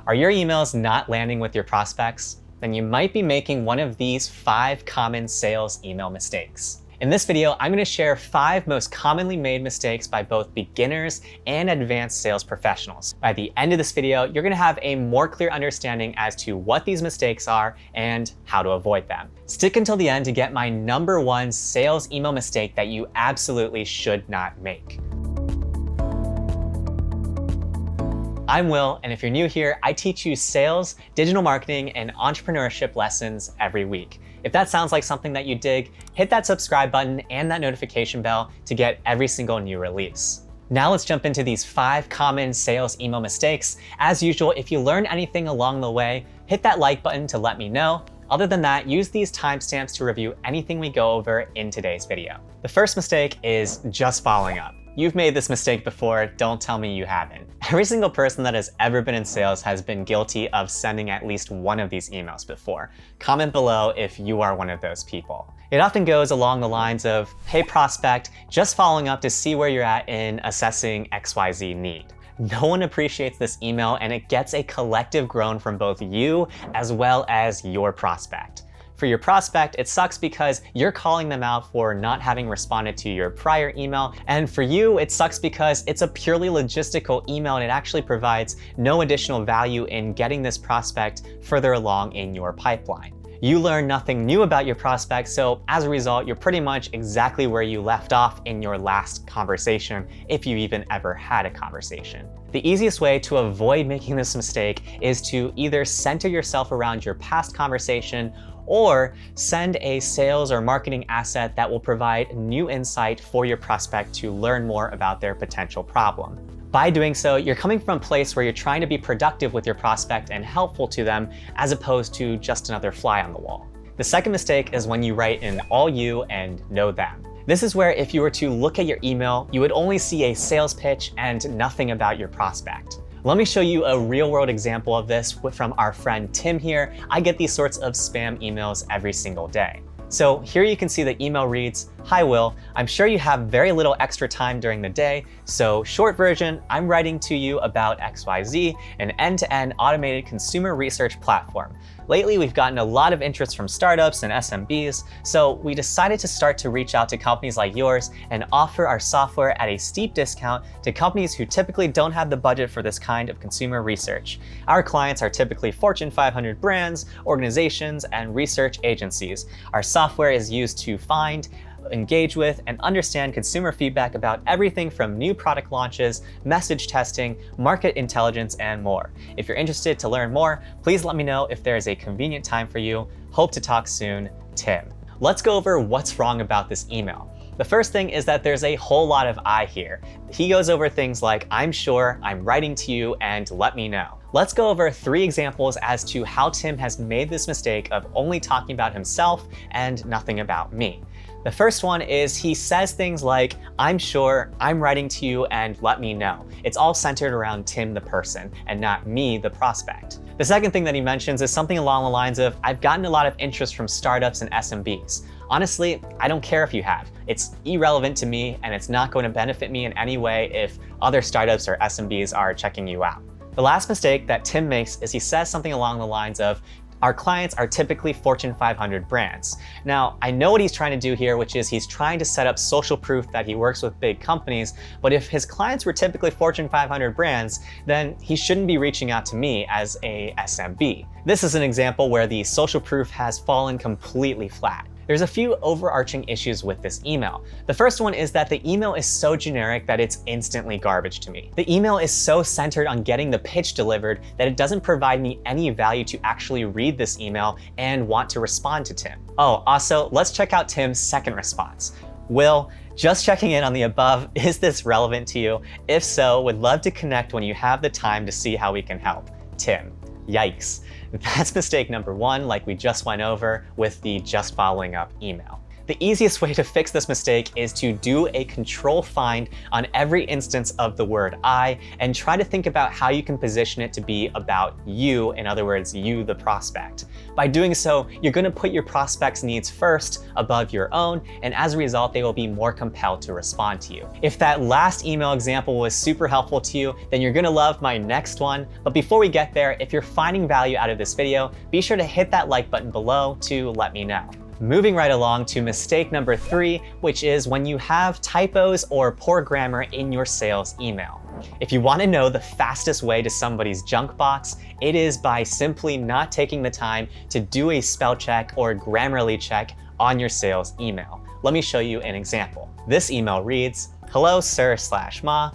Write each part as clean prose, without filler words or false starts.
Are your emails not landing with your prospects? Then you might be making one of these 5 common sales email mistakes. In this video, I'm going to share 5 most commonly made mistakes by both beginners and advanced sales professionals. By the end of this video, you're going to have a more clear understanding as to what these mistakes are and how to avoid them. Stick until the end to get my number 1 sales email mistake that you absolutely should not make. I'm Will, and if you're new here, I teach you sales, digital marketing, and entrepreneurship lessons every week. If that sounds like something that you dig, hit that subscribe button and that notification bell to get every single new release. Now let's jump into these 5 common sales email mistakes. As usual, if you learn anything along the way, hit that like button to let me know. Other than that, use these timestamps to review anything we go over in today's video. The first mistake is just following up. You've made this mistake before, don't tell me you haven't. Every single person that has ever been in sales has been guilty of sending at least one of these emails before. Comment below if you are one of those people. It often goes along the lines of, hey prospect, just following up to see where you're at in assessing XYZ need. No one appreciates this email, and it gets a collective groan from both you as well as your prospect. For your prospect, it sucks because you're calling them out for not having responded to your prior email. And for you, it sucks because it's a purely logistical email and it actually provides no additional value in getting this prospect further along in your pipeline. You learn nothing new about your prospect, so as a result, you're pretty much exactly where you left off in your last conversation, if you even ever had a conversation. The easiest way to avoid making this mistake is to either center yourself around your past conversation or send a sales or marketing asset that will provide new insight for your prospect to learn more about their potential problem. By doing so, you're coming from a place where you're trying to be productive with your prospect and helpful to them, as opposed to just another fly on the wall. The second mistake is when you write in all you and no them. This is where if you were to look at your email, you would only see a sales pitch and nothing about your prospect. Let me show you a real-world example of this from our friend Tim here. I get these sorts of spam emails every single day. So here you can see the email reads, "Hi Will, I'm sure you have very little extra time during the day, so short version, I'm writing to you about XYZ, an end-to-end automated consumer research platform. Lately, we've gotten a lot of interest from startups and SMBs, so we decided to start to reach out to companies like yours and offer our software at a steep discount to companies who typically don't have the budget for this kind of consumer research. Our clients are typically Fortune 500 brands, organizations, and research agencies. Our software is used to find, engage with, and understand consumer feedback about everything from new product launches, message testing, market intelligence, and more. If you're interested to learn more, please let me know if there is a convenient time for you. Hope to talk soon, Tim." Let's go over what's wrong about this email. The first thing is that there's a whole lot of I here. He goes over things like, "I'm sure," "I'm writing to you," and "let me know." Let's go over 3 examples as to how Tim has made this mistake of only talking about himself and nothing about me. The first one is he says things like, "I'm sure," "I'm writing to you," and "let me know." It's all centered around Tim the person and not me the prospect. The second thing that he mentions is something along the lines of, "I've gotten a lot of interest from startups and SMBs. Honestly, I don't care if you have. It's irrelevant to me and it's not going to benefit me in any way if other startups or SMBs are checking you out." The last mistake that Tim makes is he says something along the lines of, "Our clients are typically Fortune 500 brands." Now, I know what he's trying to do here, which is he's trying to set up social proof that he works with big companies, but if his clients were typically Fortune 500 brands, then he shouldn't be reaching out to me as a SMB. This is an example where the social proof has fallen completely flat. There's a few overarching issues with this email. The first one is that the email is so generic that it's instantly garbage to me. The email is so centered on getting the pitch delivered that it doesn't provide me any value to actually read this email and want to respond to Tim. Oh, also, let's check out Tim's second response. "Will, just checking in on the above, is this relevant to you? If so, would love to connect when you have the time to see how we can help. Tim." Yikes. That's mistake number 1, like we just went over with the just following up email. The easiest way to fix this mistake is to do a control find on every instance of the word I and try to think about how you can position it to be about you, in other words, you the prospect. By doing so, you're going to put your prospect's needs first above your own, and as a result, they will be more compelled to respond to you. If that last email example was super helpful to you, then you're going to love my next one. But before we get there, if you're finding value out of this video, be sure to hit that like button below to let me know. Moving right along to mistake number 3, which is when you have typos or poor grammar in your sales email. If you want to know the fastest way to somebody's junk box, it is by simply not taking the time to do a spell check or Grammarly check on your sales email. Let me show you an example. This email reads, "Hello sir/ma.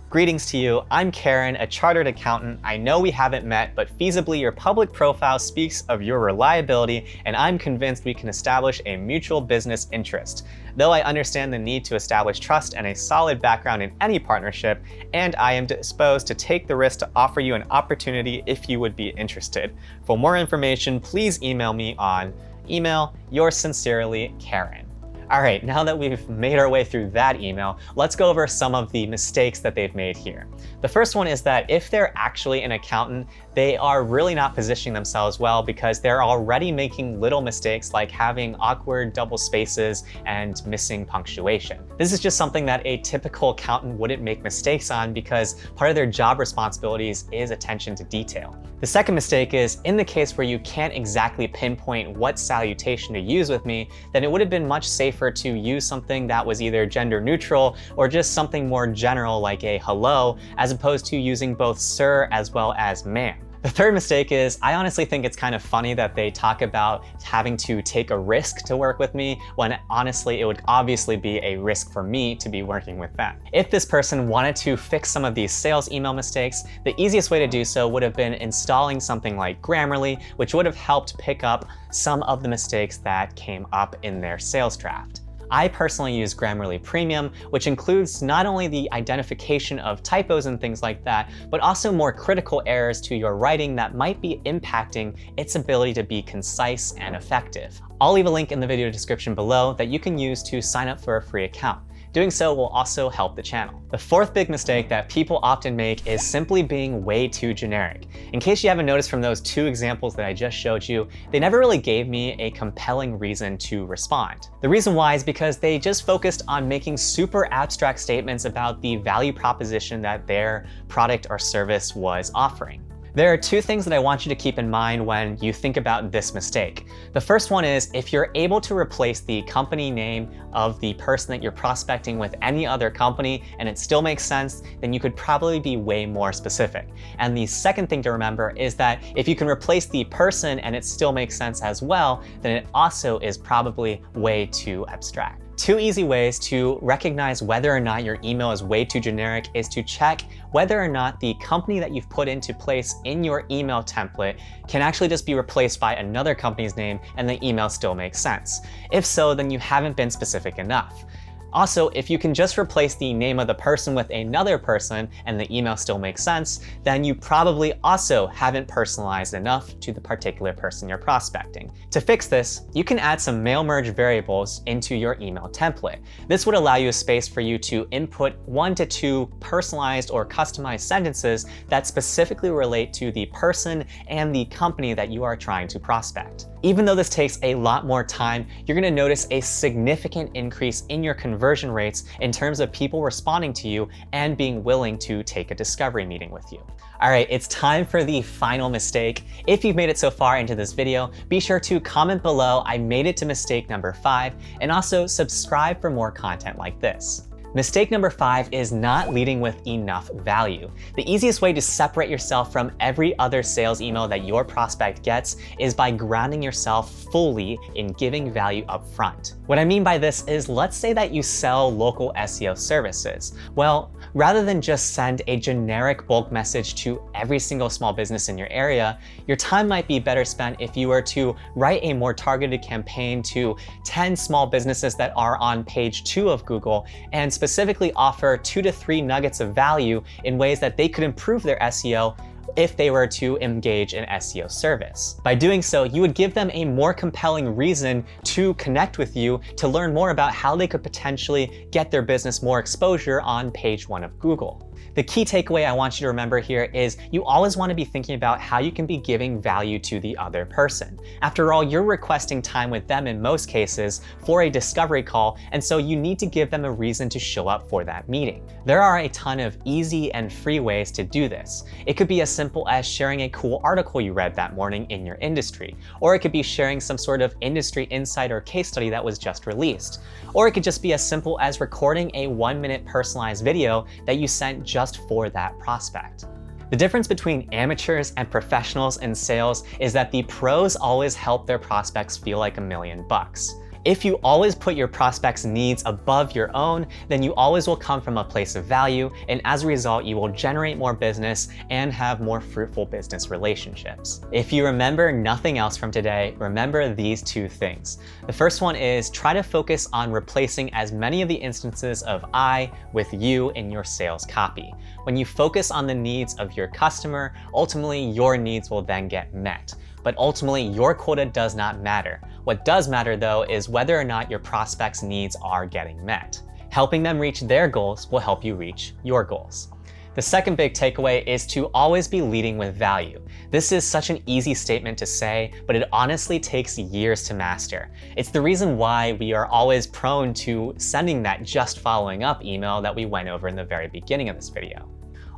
Greetings to you. I'm Karen, a chartered accountant. I know we haven't met, but feasibly your public profile speaks of your reliability, and I'm convinced we can establish a mutual business interest. Though I understand the need to establish trust and a solid background in any partnership, and I am disposed to take the risk to offer you an opportunity if you would be interested. For more information, please email me on email, yours sincerely, Karen." All right, now that we've made our way through that email, let's go over some of the mistakes that they've made here. The first one is that if they're actually an accountant, they are really not positioning themselves well because they're already making little mistakes like having awkward double spaces and missing punctuation. This is just something that a typical accountant wouldn't make mistakes on because part of their job responsibilities is attention to detail. The second mistake is, in the case where you can't exactly pinpoint what salutation to use with me, then it would have been much safer to use something that was either gender neutral or just something more general like a hello, as opposed to using both sir as well as ma'am. The third mistake is, I honestly think it's kind of funny that they talk about having to take a risk to work with me, when honestly it would obviously be a risk for me to be working with them. If this person wanted to fix some of these sales email mistakes, the easiest way to do so would have been installing something like Grammarly, which would have helped pick up some of the mistakes that came up in their sales draft. I personally use Grammarly Premium, which includes not only the identification of typos and things like that, but also more critical errors to your writing that might be impacting its ability to be concise and effective. I'll leave a link in the video description below that you can use to sign up for a free account. Doing so will also help the channel. The fourth big mistake that people often make is simply being way too generic. In case you haven't noticed from those 2 examples that I just showed you, they never really gave me a compelling reason to respond. The reason why is because they just focused on making super abstract statements about the value proposition that their product or service was offering. There are 2 things that I want you to keep in mind when you think about this mistake. The first one is, if you're able to replace the company name of the person that you're prospecting with any other company and it still makes sense, then you could probably be way more specific. And the second thing to remember is that if you can replace the person and it still makes sense as well, then it also is probably way too abstract. 2 easy ways to recognize whether or not your email is way too generic is to check whether or not the company that you've put into place in your email template can actually just be replaced by another company's name and the email still makes sense. If so, then you haven't been specific enough. Also, if you can just replace the name of the person with another person and the email still makes sense, then you probably also haven't personalized enough to the particular person you're prospecting. To fix this, you can add some mail merge variables into your email template. This would allow you a space for you to input 1 to 2 personalized or customized sentences that specifically relate to the person and the company that you are trying to prospect. Even though this takes a lot more time, you're gonna notice a significant increase in your conversion rates in terms of people responding to you and being willing to take a discovery meeting with you. All right, it's time for the final mistake. If you've made it so far into this video, be sure to comment below I made it to mistake number 5, and also subscribe for more content like this. Mistake number 5 is not leading with enough value. The easiest way to separate yourself from every other sales email that your prospect gets is by grounding yourself fully in giving value up front. What I mean by this is, let's say that you sell local SEO services. Well, rather than just send a generic bulk message to every single small business in your area, your time might be better spent if you were to write a more targeted campaign to 10 small businesses that are on page 2 of Google and specifically offer 2 to 3 nuggets of value in ways that they could improve their SEO if they were to engage in SEO service. By doing so, you would give them a more compelling reason to connect with you to learn more about how they could potentially get their business more exposure on page 1 of Google. The key takeaway I want you to remember here is you always want to be thinking about how you can be giving value to the other person. After all, you're requesting time with them in most cases for a discovery call, and so you need to give them a reason to show up for that meeting. There are a ton of easy and free ways to do this. It could be as simple as sharing a cool article you read that morning in your industry, or it could be sharing some sort of industry insight or case study that was just released. Or it could just be as simple as recording a 1-minute personalized video that you sent just for that prospect. The difference between amateurs and professionals in sales is that the pros always help their prospects feel like $1,000,000. If you always put your prospects' needs above your own, then you always will come from a place of value, and as a result, you will generate more business and have more fruitful business relationships. If you remember nothing else from today, remember these 2 things. The first one is try to focus on replacing as many of the instances of I with you in your sales copy. When you focus on the needs of your customer, ultimately your needs will then get met. But ultimately, your quota does not matter. What does matter though is whether or not your prospects' needs are getting met. Helping them reach their goals will help you reach your goals. The second big takeaway is to always be leading with value. This is such an easy statement to say, but it honestly takes years to master. It's the reason why we are always prone to sending that just following up email that we went over in the very beginning of this video.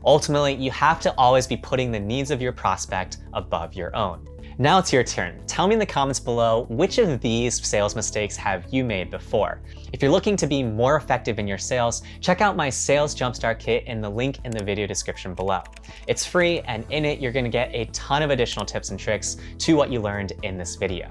Ultimately, you have to always be putting the needs of your prospect above your own. Now it's your turn. Tell me in the comments below, which of these sales mistakes have you made before? If you're looking to be more effective in your sales, check out my Sales Jumpstart Kit in the link in the video description below. It's free, and in it, you're gonna get a ton of additional tips and tricks to what you learned in this video.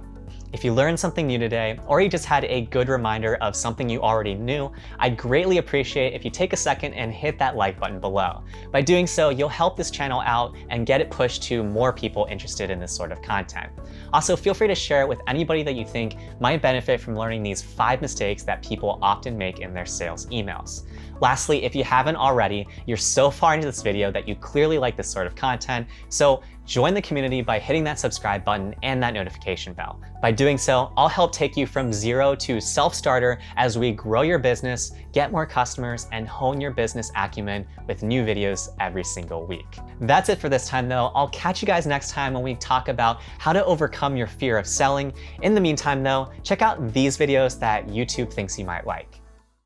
If you learned something new today, or you just had a good reminder of something you already knew, I'd greatly appreciate if you take a second and hit that like button below. By doing so, you'll help this channel out and get it pushed to more people interested in this sort of content. Also, feel free to share it with anybody that you think might benefit from learning these 5 mistakes that people often make in their sales emails. Lastly, if you haven't already, you're so far into this video that you clearly like this sort of content, so join the community by hitting that subscribe button and that notification bell. By doing so, I'll help take you from 0 to self-starter as we grow your business, get more customers, and hone your business acumen with new videos every single week. That's it for this time though. I'll catch you guys next time when we talk about how to overcome your fear of selling. In the meantime though, check out these videos that YouTube thinks you might like.